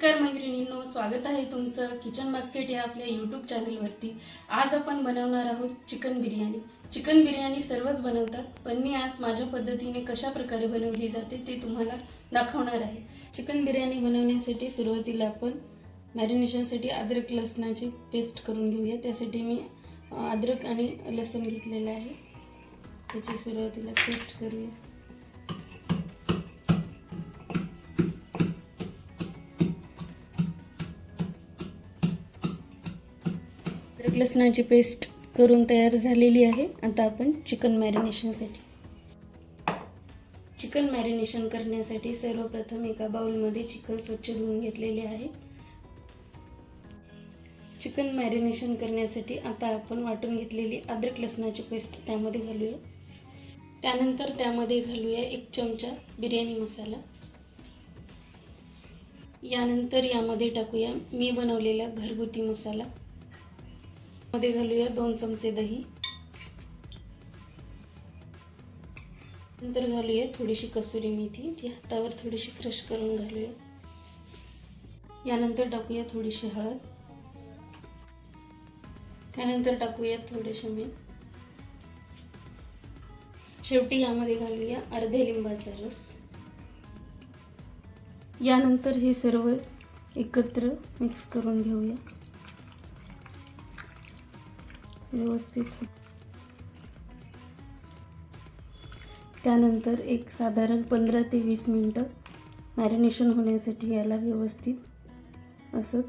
नमस्कार मैत्रिणींनो, स्वागत आहे तुमचं किचन बास्केट या आपल्या यूट्यूब चॅनलवरती। आज आपण बनवणार आहोत चिकन बिर्याणी। चिकन बिर्याणी सर्वच बनवतात, पण मी आज माझ्या पद्धतीने कशा प्रकारे बनवली जाते ते तुम्हाला दाखवणार आहे। चिकन बिर्याणी बनवण्यासाठी सुरुवातीला आपण मॅरिनेशनसाठी अद्रक लसणाची पेस्ट करून घेऊया। त्यासाठी मी अद्रक आणि लसूण घेतलेले आहे, त्याची सुरुवातीला पेस्ट करूया। अद्रक लसणाची पेस्ट करून तयार झालेली आहे। आता आपण चिकन मॅरिनेशन करण्यासाठी सर्वप्रथम एका बाउलमध्ये चिकन स्वच्छ धुवून घेतलेले आहे। चिकन मॅरिनेशन करण्यासाठी आता आपण वाटून घेतलेली अद्रक लसणाची पेस्ट त्यामध्ये घालूया। त्यानंतर त्यामध्ये घालूया 1 चमचा बिर्याणी मसाला। यानंतर यामध्ये टाकूया मी बनवलेला घरगुती मसाला। मध्ये घालूया 2 चमचे दही। नंतर घालूया थोडीशी कसुरी मेथी, ती हातावर थोडीशी क्रश करून घालूया। यानंतर टाकूया थोडीशी हळद। त्यानंतर टाकूया थोडेसे मीठ। शेवटी यामध्ये घालूया अर्ध्या लिंबाचा रस। यानंतर हे सर्व एकत्र मिक्स करून घेऊया व्यवस्थित। त्यानंतर एक साधारण 15 ते 20 मिनिटं मॅरिनेशन होण्यासाठी याला व्यवस्थित असंच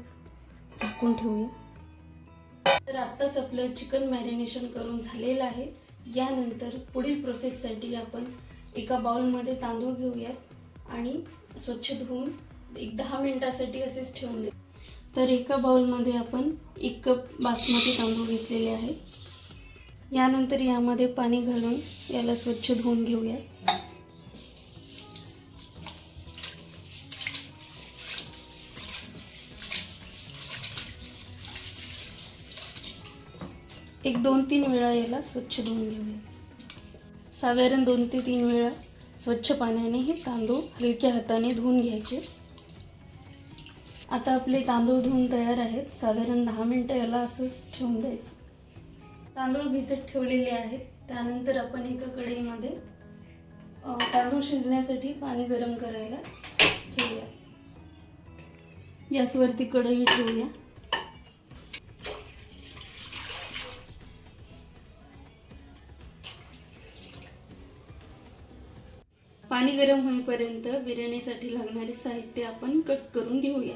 झाकून ठेवूया। तर आत्ताच आपलं चिकन मॅरिनेशन करून झालेलं आहे। यानंतर पुढील प्रोसेससाठी आपण एका बाउलमध्ये तांदूळ घेऊयात आणि स्वच्छ धुवून 10 मिनिटांसाठी असेच ठेवून देऊ। तर एका बाउलमध्ये आपण 1 कप बासमती तांदूळ घेतलेले आहे। यानंतर यामध्ये पाणी घालून याला स्वच्छ धुवून घेऊया। एक 2-3 वेळा याला स्वच्छ धुवून घेऊया। साधारण 2 ते 3 वेळा स्वच्छ पाण्याने हे तांदूळ हलक्या हाताने धुवून घ्यायचे। आता आपले तांदूळ धुवून तयार आहेत। साधारण 10 मिनिटं याला असंच ठेवून द्यायचं। तांदूळ भिजत ठेवलेले आहेत। त्यानंतर आपण एका कढईमध्ये तांदूळ शिजण्यासाठी पाणी गरम करायला ठेवूया। गॅसवरती कढई ठेवूया। पाणी गरम होईपर्यंत बिर्याणीसाठी लागणारे साहित्य आपण कट करून घेऊया।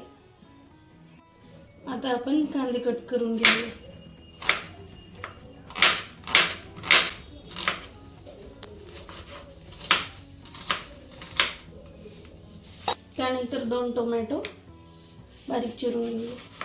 आता आपण कांदे कट करून घेऊया। त्यानंतर 2 टोमॅटो बारीक चिरून घेऊया।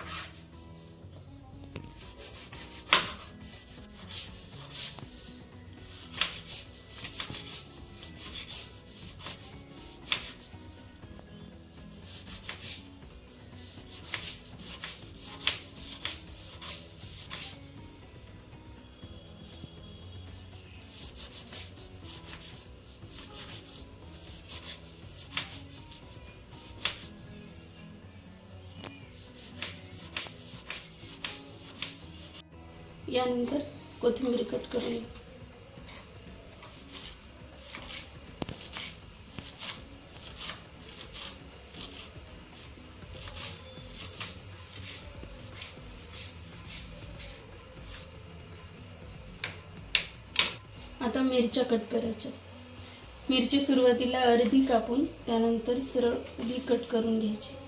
यानंतर कोथिंबीर कट करूया। आता मिरच्या कट करायच्या। मिरची सुरुवातीला अर्धी कापून त्यानंतर सरळ उभी कट करून घ्यायची।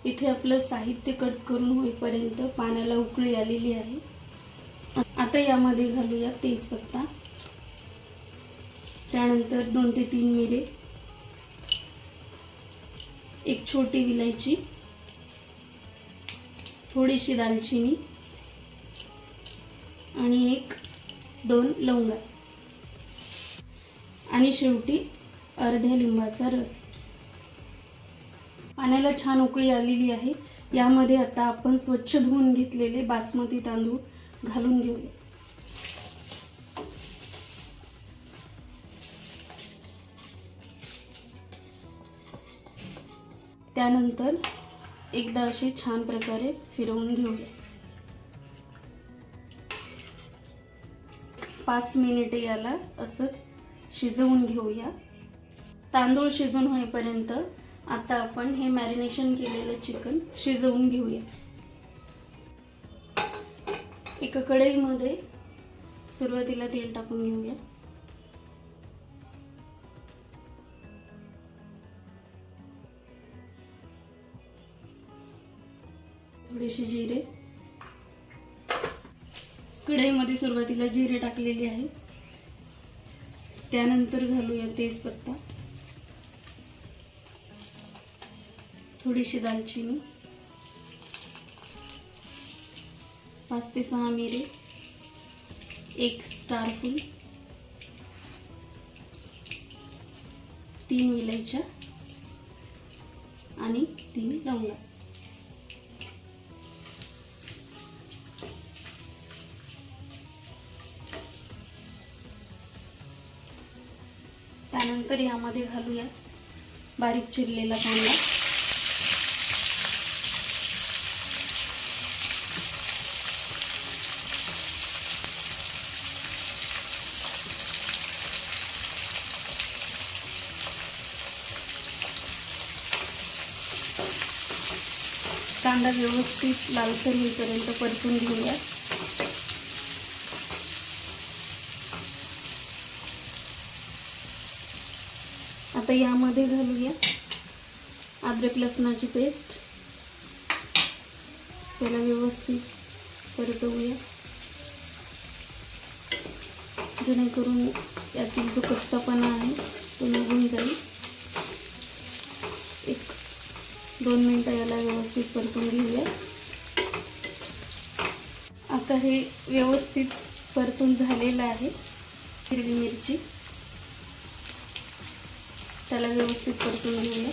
इथे आपलं साहित्य कट करून होईपर्यंत पाण्याला उकळी आलेली आहे। आता यामध्ये घालूया तेजपत्ता, त्यानंतर 2 ते 3 मिरे, 1 छोटी विलायची, थोडीशी दालचिनी आणि 1-2 लवंगा आणि शेवटी अर्ध्या लिंबाचा रस। पाण्याला छान उकळी आलेली आहे। यामध्ये आता आपण स्वच्छ धुवून घेतलेले बासमती तांदूळ घालून घेऊया। त्यानंतर एकदा असे छान प्रकारे फिरवून घेऊया. 5 मिनिटे याला असंच शिजवून घेऊया. तांदूळ शिजून होईपर्यंत आता आपण हे मॅरिनेशन केलेलं चिकन शिजवून घेऊया. एका कढईमध्ये सुरुवातीला तेल टाकून घेऊया. थोडेसे जिरे, कढईमध्ये सुरुवातीला जिरे टाकलेले आहे. त्यानंतर घालूया तेजपत्ता, थोडीशी दालचिनी, 5 ते 6 मिरे, 1 स्टार फूल, 3 विलायच्या आणि 3 लवंगा. त्यानंतर यामध्ये घालूया बारीक चिरलेला कांदा, कांदा व्यवस्थित लालसर होईपर्यंत परतून घेऊया. आता यामध्ये घालूया अद्रक लसणाची पेस्ट. त्याला व्यवस्थित परतवूया जेणेकरून यातील जो कच्चापणा आहे तो निघून जाईल. 1-2 मिनिटं याला व्यवस्थित परतून घेऊया. आता हे व्यवस्थित परतून झालेलं आहे. हिरवी मिरची, त्याला व्यवस्थित परतून घेऊया.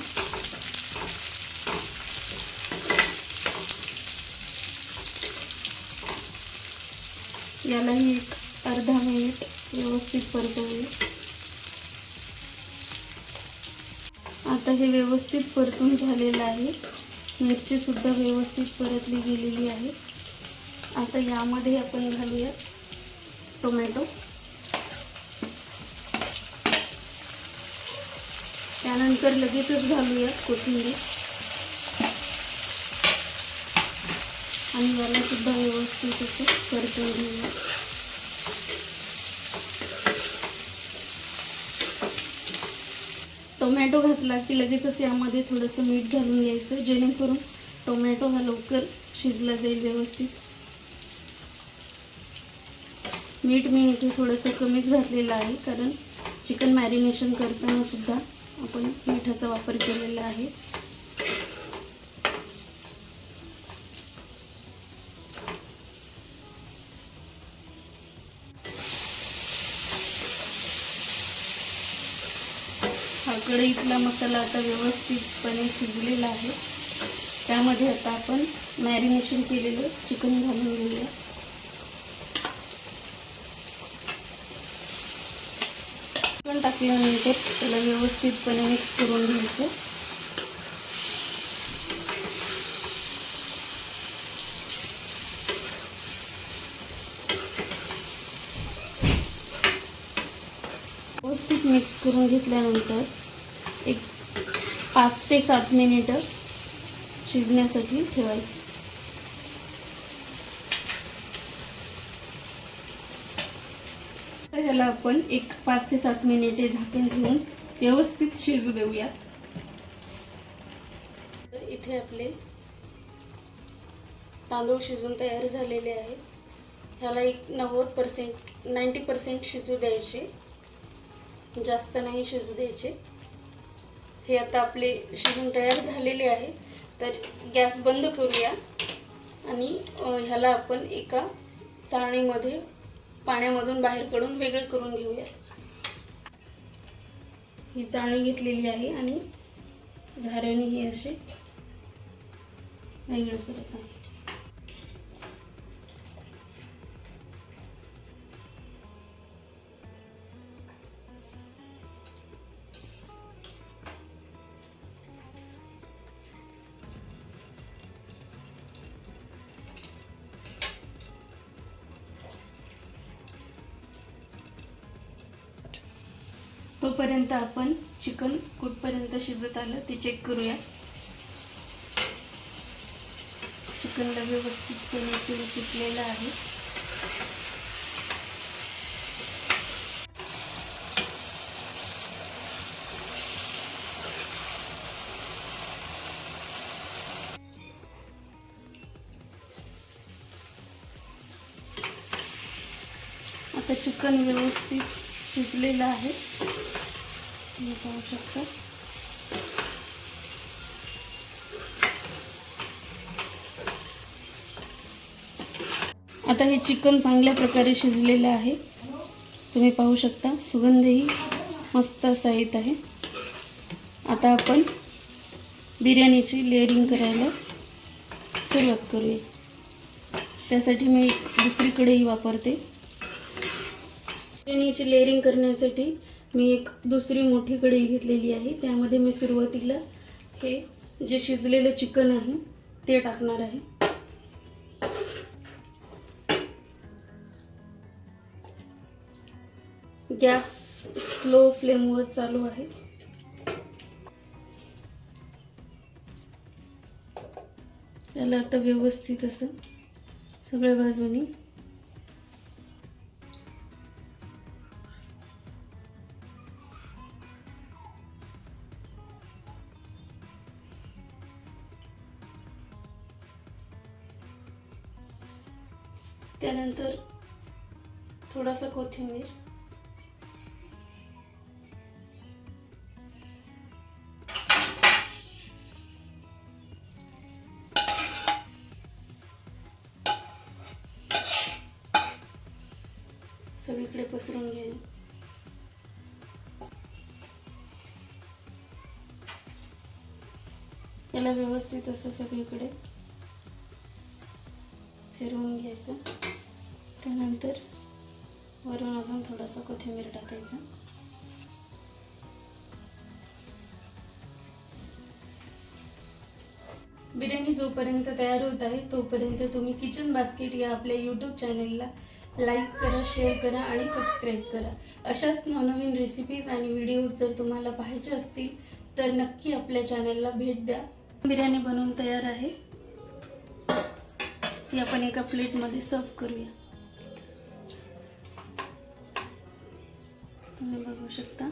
यालाही 1-अर्धा मिनिट व्यवस्थित परतवूया. आता हे व्यवस्थित परतून झालेलं आहे. मिरची सुद्धा व्यवस्थित परतली गेलेली आहे. आता यामध्ये आपण घालूया टोमॅटो, त्यानंतर लगेचच घालूया कोथिंबीर आणि याला सुद्धा व्यवस्थित असं परतून घेऊया. टोमॅटो घातला की लगेचच यामध्ये थोडंसं मीठ घालून घ्यायचं जेणेकरून टोमॅटो हा लवकर शिजला जाईल व्यवस्थित. मीठ मी इथे थोडंसं कमीच घातलेलं आहे कारण चिकन मॅरिनेशन करताना सुद्धा आपण मिठाचा वापर केलेला आहे. हा कढईतला मसाला आता व्यवस्थितपणे शिजलेला आहे. त्यामध्ये आता आपण मॅरिनेशन केलेलं चिकन घालून घेऊया. चिकन टाकल्यानंतर त्याला व्यवस्थितपणे मिक्स करून घ्यायचं. व्यवस्थित मिक्स करून घेतल्यानंतर 5 ते 7 मिनिटं शिजण्यासाठी ठेवायचं. ह्याला आपण 5 ते 7 मिनिटे झाकण ठेवून व्यवस्थित शिजू देऊया. तर इथे आपले तांदूळ शिजून तयार झालेले आहेत. ह्याला 90% शिजू द्यायचे, जास्त नाही शिजू द्यायचे. हे आता आपले शिजून तयार झालेले आहे. तर गॅस बंद करूया आणि ह्याला आपण एका चाळणीमध्ये पाण्यामधून बाहेर काढून वेगळं करून घेऊया. ही चाळणी घेतलेली आहे आणि झाऱ्याने हे असे वेगळं करत आहे. तोपर्यंत आपण चिकन कुठपर्यंत शिजत आलं ते चेक करूया. चिकनला व्यवस्थितपणे शिजलेलं आहे. आता चिकन व्यवस्थित शिजलेलं आहे, तुम्ही पाहू शकता. आता हे चिकन चांगल्या प्रकारे शिजलेलं आहे, तुम्ही पाहू शकता. सुगंधही मस्त असा येत आहे. आता आपण बिर्याणीची लेअरिंग करायला सुरुवात करूया. त्यासाठी मी एक दुसरी कढई वापरते. बिर्याणीची लेअरिंग करण्यासाठी मी एक दुसरी मोठी कढई घेतलेली आहे. त्यामध्ये मी सुरुवातीला हे जे शिजलेलं चिकन आहे ते टाकणार आहे. गॅस स्लो फ्लेमवर चालू आहे. याला आता व्यवस्थित असं सगळ्या बाजूनी त्यानंतर थोडासा कोथिंबीर, सगळीकडे पसरून घ्या. याला व्यवस्थित असं सगळीकडे फिरवून घ्यायचं. त्यानंतर वरून अजून थोडासा कोथिंबीर टाकायचा. बिर्याणी जोपर्यंत तयार होत आहे तोपर्यंत तुम्ही किचन बास्केट या आपल्या यूट्यूब चॅनलला लाईक करा, शेअर करा आणि सबस्क्राईब करा. अशाच नवनवीन रेसिपीज आणि व्हिडिओज जर तुम्हाला पाहायचे असतील तर नक्की आपल्या चॅनलला भेट द्या. बिर्याणी बनवून तयार आहे, ती आपण एका प्लेटमध्ये सर्व करूया. तुम्ही बघू शकता.